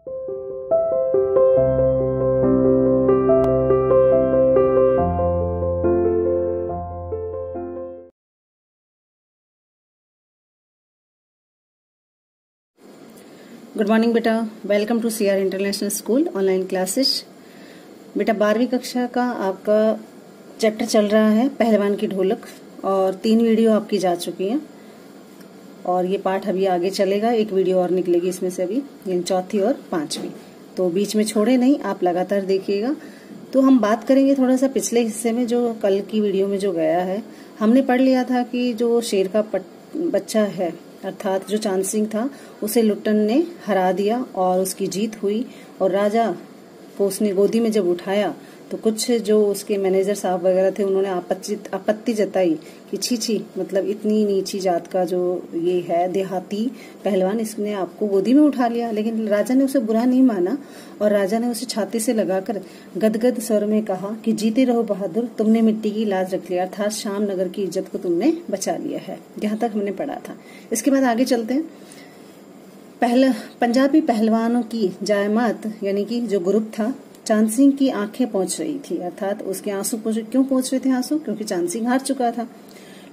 Good morning बेटा, welcome to CR international school online classes. बेटा 12वीं कक्षा का आपका चैप्टर चल रहा है पहलवान की ढोलक, और 3 वीडियो आपकी जा चुकी हैं और ये पाठ अभी आगे चलेगा। एक वीडियो और निकलेगी इसमें से अभी, यानी चौथी और 5वीं, तो बीच में छोड़े नहीं, आप लगातार देखिएगा। तो हम बात करेंगे थोड़ा सा पिछले हिस्से में, जो कल की वीडियो में जो गया है। हमने पढ़ लिया था कि जो शेर का बच्चा है, अर्थात जो चांद सिंह था, उसे लुट्टन ने हरा दिया और उसकी जीत हुई। और राजा को उसने गोदी में जब उठाया तो कुछ जो उसके मैनेजर साहब वगैरह थे, उन्होंने आपत्ति जताई कि छी, मतलब इतनी नीची जात का जो ये है देहाती पहलवान, इसने आपको गोदी में उठा लिया। लेकिन राजा ने उसे बुरा नहीं माना और राजा ने उसे छाती से लगाकर गदगद स्वर में कहा कि जीते रहो बहादुर, तुमने मिट्टी की लाज रख लिया, अर्थात शाम नगर की इज्जत को तुमने बचा लिया है। यहाँ तक हमने पढ़ा था। इसके बाद आगे चलते हैं। पंजाबी पहलवानों की जायमात यानी कि जो ग्रुप था, चांद सिंह की आंखें पहुंच रही थी, अर्थात उसके आंसू क्यों पहुंच रहे थे आंसू? क्योंकि चांद सिंह हार चुका था।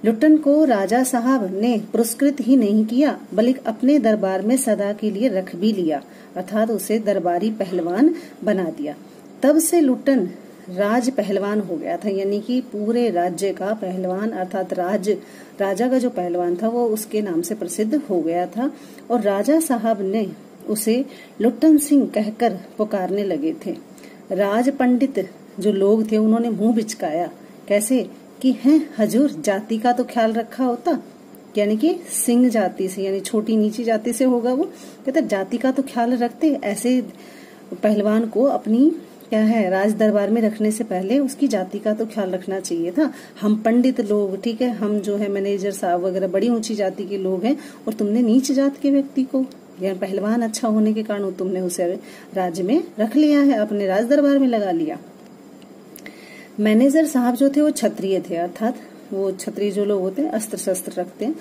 लुट्टन को राजा साहब ने पुरस्कृत ही नहीं किया, बल्कि अपने दरबार में सदा के लिए रख भी लिया, अर्थात उसे दरबारी पहलवान बना दिया। तब से लुट्टन राज पहलवान हो गया था, यानी कि पूरे राज्य का पहलवान, अर्थात राजा का जो पहलवान था वो उसके नाम से प्रसिद्ध हो गया था। और राजा साहब ने उसे लुट्टन सिंह कहकर पुकारने लगे थे। राज पंडित जो लोग थे, उन्होंने मुंह बिचकाया, कैसे कि हैं हजूर, जाति का तो ख्याल रखा होता, यानी कि सिंह जाति से, यानी छोटी नीची जाति से होगा वो। कहते जाति का तो ख्याल रखते, ऐसे पहलवान को अपनी क्या है राज दरबार में रखने से पहले उसकी जाति का तो ख्याल रखना चाहिए था। हम पंडित लोग, ठीक है, हम जो है मैनेजर साहब वगैरह बड़ी ऊंची जाति के लोग हैं, और तुमने नीच जात के व्यक्ति को, या पहलवान अच्छा होने के कारण तुमने उसे राज्य में रख लिया है, अपने राज दरबार में लगा लिया। मैनेजर साहब जो थे वो क्षत्रिय थे, अर्थात वो क्षत्रिय जो लोग होते हैं अस्त्र शस्त्र रखते हैं।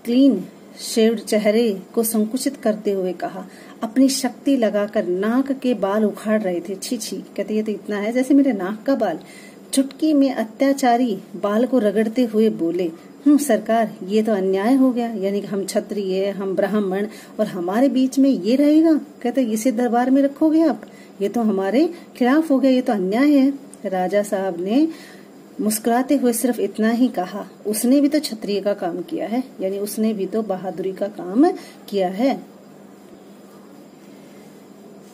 क्लीन शेव्ड चेहरे को संकुचित करते हुए कहा, अपनी शक्ति लगाकर नाक के बाल उखाड़ रहे थे। छी, कहते ये तो इतना है जैसे मेरे नाक का बाल। चुटकी में अत्याचारी बाल को रगड़ते हुए बोले, सरकार, ये तो अन्याय हो गया, यानी कि हम क्षत्रिय, हम ब्राह्मण, और हमारे बीच में ये रहेगा? कहते इसे दरबार में रखोगे आप? ये तो हमारे खिलाफ हो गया, ये तो अन्याय है। राजा साहब ने मुस्कुराते हुए सिर्फ इतना ही कहा, उसने भी तो क्षत्रिय का काम किया है, यानी उसने भी तो बहादुरी का काम किया है।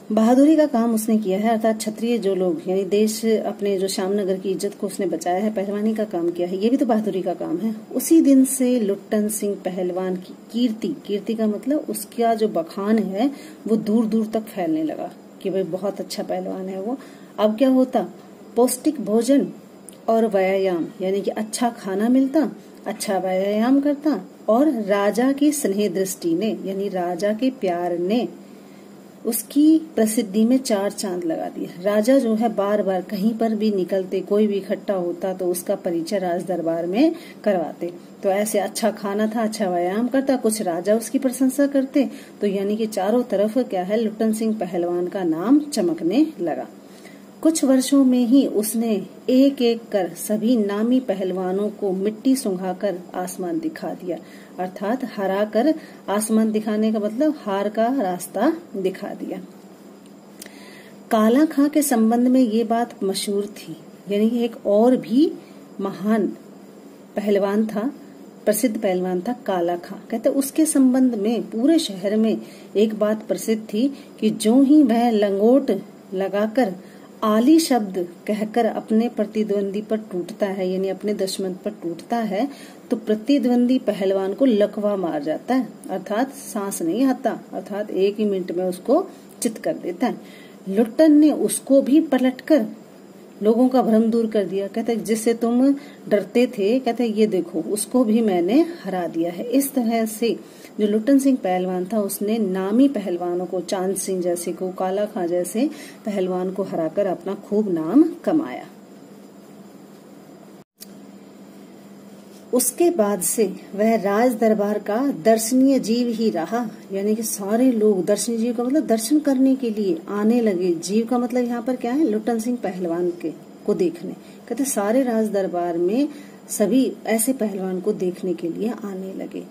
बहादुरी का काम उसने किया है, अर्थात क्षत्रिय जो लोग, यानी देश, अपने जो श्यामनगर की इज्जत को उसने बचाया है, पहलवानी का काम किया है, ये भी तो बहादुरी का काम है। उसी दिन से लुट्टन सिंह पहलवान की कीर्ति का मतलब उसका जो बखान है वो दूर दूर तक फैलने लगा कि भाई बहुत अच्छा पहलवान है वो। अब क्या होता? पौष्टिक भोजन और व्यायाम, यानी कि अच्छा खाना मिलता, अच्छा व्यायाम करता, और राजा की स्नेह दृष्टि ने, यानी राजा के प्यार ने उसकी प्रसिद्धि में 4 चांद लगा दिया। राजा जो है बार बार कहीं पर भी निकलते, कोई भी इकट्ठा होता तो उसका परिचय राज दरबार में करवाते। तो ऐसे अच्छा खाना था, अच्छा व्यायाम करता, कुछ राजा उसकी प्रशंसा करते, तो यानी कि चारों तरफ क्या है, लुट्टन सिंह पहलवान का नाम चमकने लगा। कुछ वर्षों में ही उसने एक एक कर सभी नामी पहलवानों को मिट्टी सुंघाकर आसमान दिखा दिया, अर्थात हरा कर आसमान दिखाने का मतलब हार का रास्ता दिखा दिया। काला खां के संबंध में ये बात मशहूर थी, यानी एक और भी महान पहलवान था, प्रसिद्ध पहलवान था काला खां। कहते उसके संबंध में पूरे शहर में एक बात प्रसिद्ध थी कि जो ही वह लंगोट लगाकर आली शब्द कहकर अपने प्रतिद्वंदी पर टूटता है, यानी अपने दुश्मन पर टूटता है, तो प्रतिद्वंदी पहलवान को लकवा मार जाता है, अर्थात सांस नहीं आता, अर्थात 1 ही मिनट में उसको चित कर देता है। लुट्टन ने उसको भी पलटकर लोगों का भ्रम दूर कर दिया। कहते जिससे तुम डरते थे, कहते ये देखो उसको भी मैंने हरा दिया है। इस तरह से जो लुट्टन सिंह पहलवान था उसने नामी पहलवानों को, चांद सिंह जैसे को, काला खां जैसे पहलवान को हराकर अपना खूब नाम कमाया। उसके बाद से वह राज दरबार का दर्शनीय जीव ही रहा, यानी कि सारे लोग दर्शनीय जीव का मतलब दर्शन करने के लिए आने लगे। जीव का मतलब यहाँ पर क्या है, लुट्टन सिंह पहलवान के को देखने। कहते सारे राज दरबार में सभी ऐसे पहलवान को देखने के लिए आने लगे।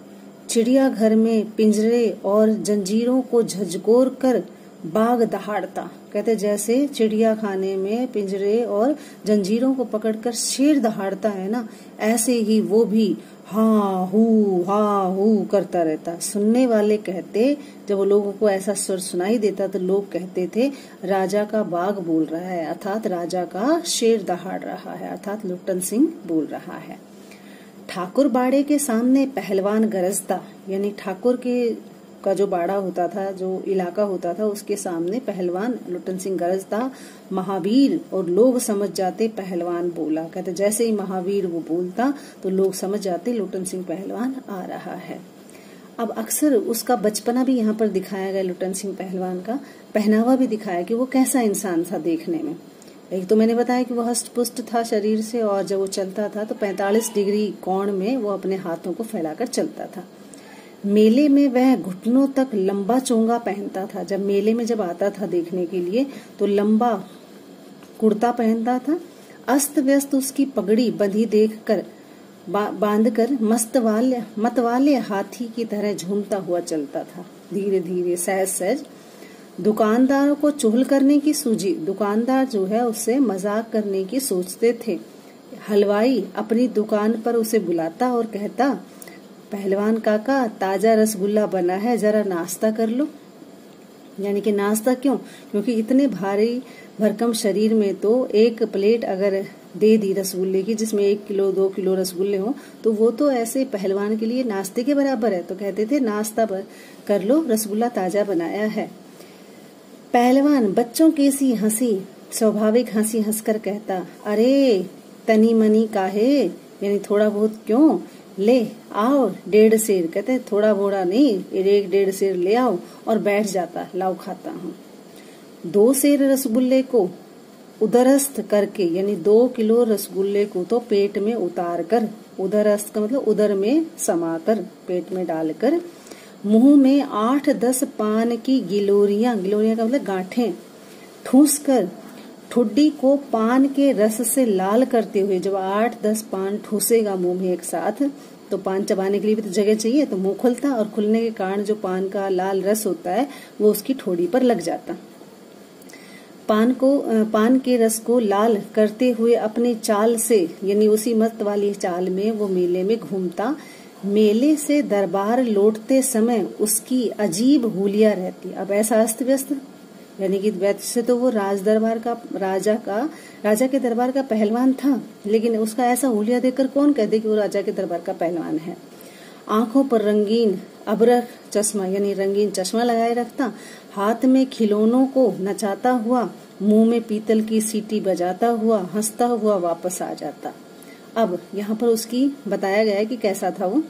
चिड़ियाघर में पिंजरे और जंजीरों को झकझोर कर बाघ दहाड़ता। कहते जैसे चिड़िया खाने में पिंजरे और जंजीरों को पकड़कर शेर दहाड़ता है ना, ऐसे ही वो भी हाँ हू करता रहता। सुनने वाले कहते, जब वो लोगों को ऐसा स्वर सुनाई देता तो लोग कहते थे राजा का बाघ बोल रहा है, अर्थात राजा का शेर दहाड़ रहा है, अर्थात लुट्टन सिंह बोल रहा है। ठाकुर बाड़े के सामने पहलवान गरजता, यानी ठाकुर के का जो बाड़ा होता था, जो इलाका होता था, उसके सामने पहलवान लुट्टन सिंह गरजता। महावीर और लोग समझ जाते पहलवान बोला। कहते जैसे ही महावीर वो बोलता तो लोग समझ जाते लुट्टन सिंह पहलवान आ रहा है। अब अक्सर उसका बचपना भी यहाँ पर दिखाया गया। लुट्टन सिंह पहलवान का पहनावा भी दिखाया कि वो कैसा इंसान था देखने में। एक तो मैंने बताया कि वो हष्ट पुष्ट था शरीर से, और जब वो चलता था तो 45 डिग्री कोण में वो अपने हाथों को फैलाकर चलता था। मेले में वह घुटनों तक लंबा चोंगा पहनता था। जब मेले में जब आता था देखने के लिए तो लंबा कुर्ता पहनता था। अस्त व्यस्त उसकी पगड़ी बंधी देखकर बांधकर मतवाले हाथी की तरह झूमता हुआ चलता था, धीरे धीरे सहज सहज। दुकानदारों को चुगल करने की सूझी। दुकानदार जो है उससे मजाक करने की सोचते थे। हलवाई अपनी दुकान पर उसे बुलाता और कहता, पहलवान काका ताजा रसगुल्ला बना है, जरा नाश्ता कर लो। यानी कि नाश्ता क्यों, क्योंकि इतने भारी भरकम शरीर में तो एक प्लेट अगर दे दी रसगुल्ले की, जिसमें 1 किलो 2 किलो रसगुल्ले हो, तो वो तो ऐसे पहलवान के लिए नाश्ते के बराबर है। तो कहते थे नाश्ता कर लो, रसगुल्ला ताजा बनाया है। पहलवान बच्चों की सी हंसी, स्वाभाविक हंसी हंसकर कहता, अरे तनी मनी काहे, यानी थोड़ा बहुत क्यों, ले आओ 1.5 सेर। कहते थोड़ा बोड़ा नहीं, 1.5 सेर ले आओ, और बैठ जाता, लाओ खाता हूँ। 2 सेर रसगुल्ले को उदरस्थ करके, यानी 2 किलो रसगुल्ले को तो पेट में उतार कर, उदरस्थ का मतलब उदर में समाकर, पेट में डालकर, मुंह में 8-10 पान की गिलोरियां का मतलब गांठें ठूस कर, ठुड्डी को पान के रस से लाल करते हुए, जब 8-10 पान ठूसेगा मुंह में एक साथ, तो पान चबाने के लिए भी तो जगह चाहिए, तो मुंह खुलता, और खुलने के कारण जो पान का लाल रस होता है वो उसकी ठोड़ी पर लग जाता। पान के रस को लाल करते हुए अपनी चाल से, यानी उसी मत वाली चाल में वो मेले में घूमता। मेले से दरबार लौटते समय उसकी अजीब हुलिया रहती। अब ऐसा अस्त व्यस्त, यानी कि वैसे तो वो राजा के दरबार का पहलवान था, लेकिन उसका ऐसा हुलिया देखकर कौन कहते कि वो राजा के दरबार का पहलवान है। आंखों पर रंगीन अबरख चश्मा, यानी रंगीन चश्मा लगाए रखता। हाथ में खिलौनों को नचाता हुआ, मुंह में पीतल की सीटी बजाता हुआ, हंसता हुआ वापस आ जाता। अब यहाँ पर उसकी बताया गया है कि कैसा था वो।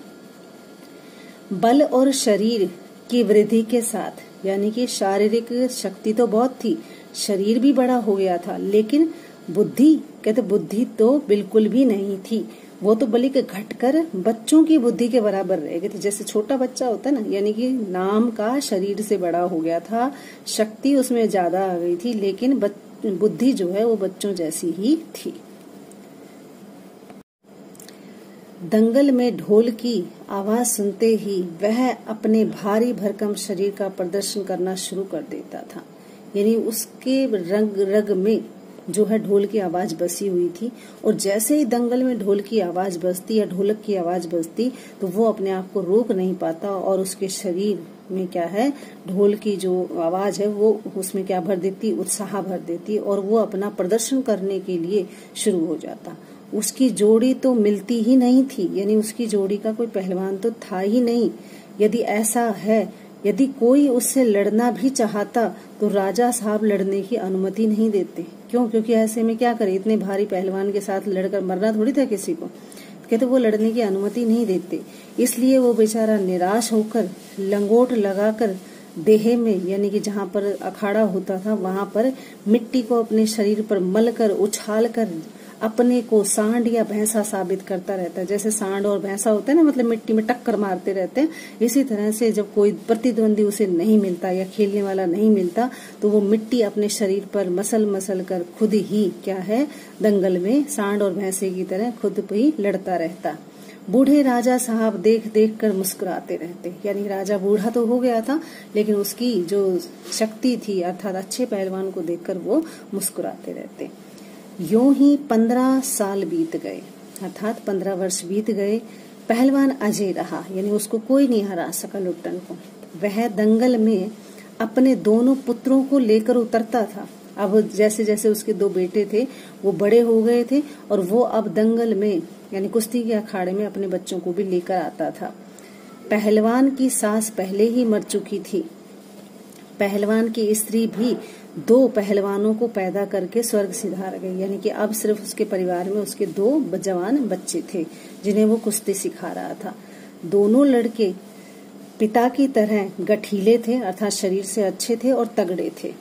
बल और शरीर की वृद्धि के साथ, यानी कि शारीरिक शक्ति तो बहुत थी, शरीर भी बड़ा हो गया था, लेकिन बुद्धि, कहते बुद्धि तो बिल्कुल भी नहीं थी। वो तो बल्कि घटकर बच्चों की बुद्धि के बराबर रह गए थे। जैसे छोटा बच्चा होता है ना, यानी कि नाम का शरीर से बड़ा हो गया था, शक्ति उसमें ज्यादा आ गई थी, लेकिन बुद्धि जो है वो बच्चों जैसी ही थी। दंगल में ढोल की आवाज सुनते ही वह अपने भारी भरकम शरीर का प्रदर्शन करना शुरू कर देता था। यानी उसके रग रग में जो है ढोल की आवाज बसी हुई थी, और जैसे ही दंगल में ढोल की आवाज बजती या ढोलक की आवाज बजती तो वो अपने आप को रोक नहीं पाता, और उसके शरीर में क्या है, ढोल की जो आवाज है वो उसमें क्या भर देती, उत्साह भर देती, और वो अपना प्रदर्शन करने के लिए शुरू हो जाता। उसकी जोड़ी तो मिलती ही नहीं थी, यानी उसकी जोड़ी का कोई पहलवान तो था ही नहीं। यदि ऐसा है, यदि कोई उससे लड़ना भी चाहता तो राजा साहब लड़ने की अनुमति नहीं देते। क्यों? क्योंकि ऐसे में क्या करे, इतने भारी पहलवान के साथ लड़कर मरना थोड़ी था किसी को। कहते वो लड़ने की अनुमति नहीं देते, इसलिए वो बेचारा निराश होकर लंगोट लगाकर देह में, यानी कि जहाँ पर अखाड़ा होता था वहां पर मिट्टी को अपने शरीर पर मल कर, उछाल कर अपने को सांड या भैंसा साबित करता रहता है। जैसे सांड और भैंसा होते हैं ना, मतलब मिट्टी में टक्कर मारते रहते हैं, इसी तरह से जब कोई प्रतिद्वंदी उसे नहीं मिलता या खेलने वाला नहीं मिलता तो वो मिट्टी अपने शरीर पर मसल मसल कर खुद ही क्या है, दंगल में सांड और भैंसे की तरह खुद ही लड़ता रहता। बूढ़े राजा साहब देख देख कर मुस्कुराते रहते, यानी राजा बूढ़ा तो हो गया था लेकिन उसकी जो शक्ति थी अर्थात अच्छे पहलवान को देखकर वो मुस्कुराते रहते। यूं ही 15 साल बीत गए, अर्थात 15 वर्ष बीत गए। पहलवान अजय रहा, यानी उसको कोई नहीं हरा सका लुट्टन को। वह दंगल में अपने दोनों पुत्रों को लेकर उतरता था। अब जैसे जैसे उसके 2 बेटे थे वो बड़े हो गए थे और वो अब दंगल में यानी कुश्ती के अखाड़े में अपने बच्चों को भी लेकर आता था। पहलवान की सास पहले ही मर चुकी थी। पहलवान की स्त्री भी 2 पहलवानों को पैदा करके स्वर्ग सिधार गई, यानी कि अब सिर्फ उसके परिवार में उसके 2 जवान बच्चे थे जिन्हें वो कुश्ती सिखा रहा था। दोनों लड़के पिता की तरह गठीले थे, अर्थात शरीर से अच्छे थे और तगड़े थे।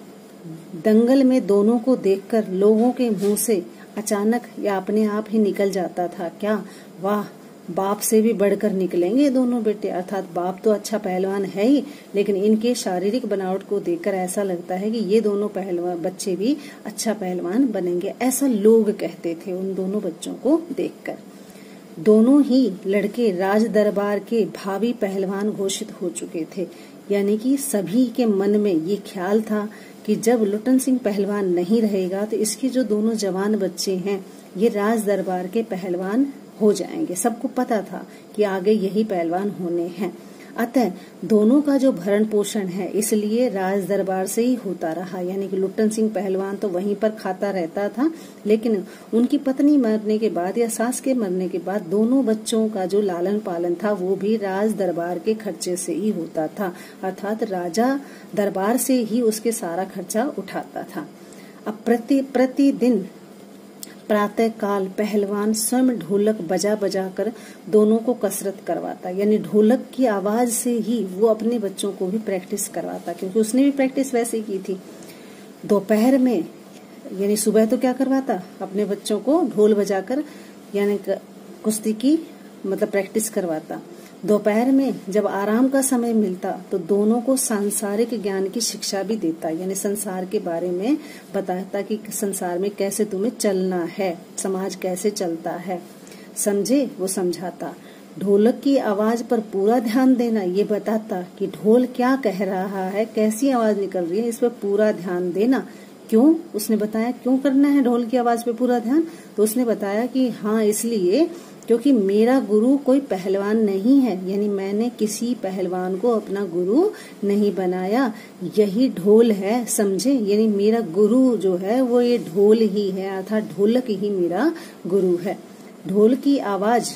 दंगल में दोनों को देखकर लोगों के मुंह से अचानक या अपने आप ही निकल जाता था, क्या वाह, बाप से भी बढ़कर निकलेंगे दोनों बेटे। अर्थात बाप तो अच्छा पहलवान है ही, लेकिन इनके शारीरिक बनावट को देखकर ऐसा लगता है कि ये दोनों पहलवान बच्चे भी अच्छा पहलवान बनेंगे, ऐसा लोग कहते थे उन दोनों बच्चों को देखकर। दोनों ही लड़के राज दरबार के भावी पहलवान घोषित हो चुके थे, यानी कि सभी के मन में ये ख्याल था कि जब लुट्टन सिंह पहलवान नहीं रहेगा तो इसके जो दोनों जवान बच्चे हैं ये राज दरबार के पहलवान हो जाएंगे। सबको पता था कि आगे यही पहलवान होने हैं। अतः दोनों का जो भरण पोषण है इसलिए राज दरबार से ही होता रहा, यानी कि लुट्टन सिंह पहलवान तो वहीं पर खाता रहता था, लेकिन उनकी पत्नी मरने के बाद या सास के मरने के बाद दोनों बच्चों का जो लालन पालन था वो भी राज दरबार के खर्चे से ही होता था, अर्थात राजा दरबार से ही उसके सारा खर्चा उठाता था। अब प्रतिदिन प्रातः काल पहलवान स्वयं ढोलक बजा बजा कर दोनों को कसरत करवाता, यानी ढोलक की आवाज से ही वो अपने बच्चों को भी प्रैक्टिस करवाता, क्योंकि उसने भी प्रैक्टिस वैसे ही की थी। दोपहर में यानी सुबह तो क्या करवाता, अपने बच्चों को ढोल बजाकर यानी कुश्ती की मतलब प्रैक्टिस करवाता। दोपहर में जब आराम का समय मिलता तो दोनों को सांसारिक ज्ञान की शिक्षा भी देता, यानी संसार के बारे में बताता कि संसार में कैसे तुम्हें चलना है, समाज कैसे चलता है, समझे, वो समझाता। ढोलक की आवाज पर पूरा ध्यान देना, ये बताता कि ढोल क्या कह रहा है, कैसी आवाज निकल रही है, इस पर पूरा ध्यान देना। क्यों, उसने बताया क्यों करना है ढोल की आवाज पे पूरा ध्यान, तो उसने बताया कि हाँ इसलिए क्योंकि मेरा गुरु कोई पहलवान नहीं है, यानी मैंने किसी पहलवान को अपना गुरु नहीं बनाया, यही ढोल है, समझे, यानी मेरा गुरु जो है वो ये ढोल ही है, अर्थात ढोलक ही मेरा गुरु है। ढोल की आवाज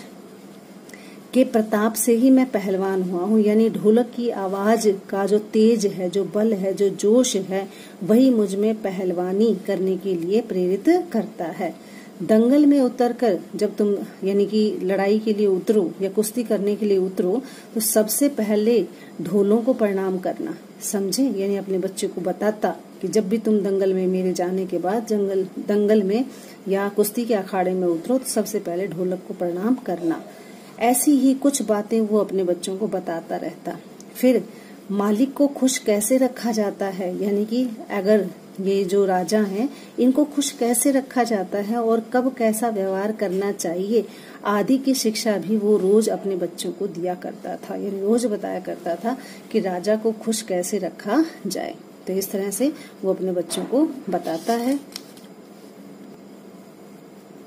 के प्रताप से ही मैं पहलवान हुआ हूँ, यानी ढोलक की आवाज का जो तेज है, जो बल है, जो जोश है, वही मुझ में पहलवानी करने के लिए प्रेरित करता है। दंगल में उतरकर जब तुम यानी कि लड़ाई के लिए उतरो या कुश्ती करने के लिए उतरो तो सबसे पहले ढोलों को प्रणाम करना, समझे, यानी अपने बच्चे को बताता कि जब भी तुम दंगल में मेरे जाने के बाद दंगल में या कुश्ती के अखाड़े में उतरो तो सबसे पहले ढोलक को प्रणाम करना। ऐसी ही कुछ बातें वो अपने बच्चों को बताता रहता। फिर मालिक को खुश कैसे रखा जाता है, यानी कि अगर ये जो राजा हैं इनको खुश कैसे रखा जाता है और कब कैसा व्यवहार करना चाहिए आदि की शिक्षा भी वो रोज अपने बच्चों को दिया करता था, यानी रोज बताया करता था कि राजा को खुश कैसे रखा जाए। तो इस तरह से वो अपने बच्चों को बताता है।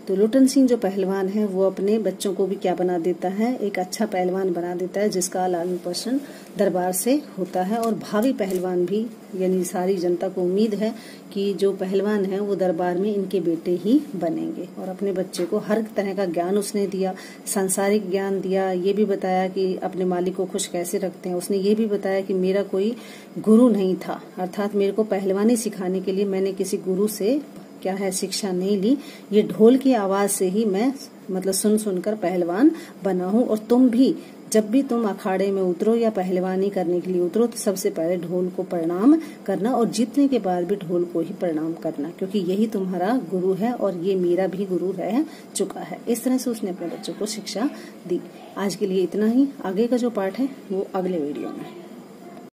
तो लुट्टन सिंह जो पहलवान है वो अपने बच्चों को भी क्या बना देता है, एक अच्छा पहलवान बना देता है जिसका लालन पोषण दरबार से होता है। और भावी पहलवान भी, यानी सारी जनता को उम्मीद है कि जो पहलवान है वो दरबार में इनके बेटे ही बनेंगे। और अपने बच्चे को हर तरह का ज्ञान उसने दिया, सांसारिक ज्ञान दिया, ये भी बताया कि अपने मालिक को खुश कैसे रखते हैं। उसने ये भी बताया कि मेरा कोई गुरु नहीं था, अर्थात मेरे को पहलवानी सिखाने के लिए मैंने किसी गुरु से क्या है शिक्षा नहीं ली, ये ढोल की आवाज से ही मैं मतलब सुन सुनकर पहलवान बना हूँ। और तुम भी जब भी तुम अखाड़े में उतरो या पहलवानी करने के लिए उतरो तो सबसे पहले ढोल को प्रणाम करना और जीतने के बाद भी ढोल को ही प्रणाम करना, क्योंकि यही तुम्हारा गुरु है और ये मेरा भी गुरु रह चुका है। इस तरह से उसने अपने बच्चों को शिक्षा दी। आज के लिए इतना ही। आगे का जो पाठ है वो अगले वीडियो में।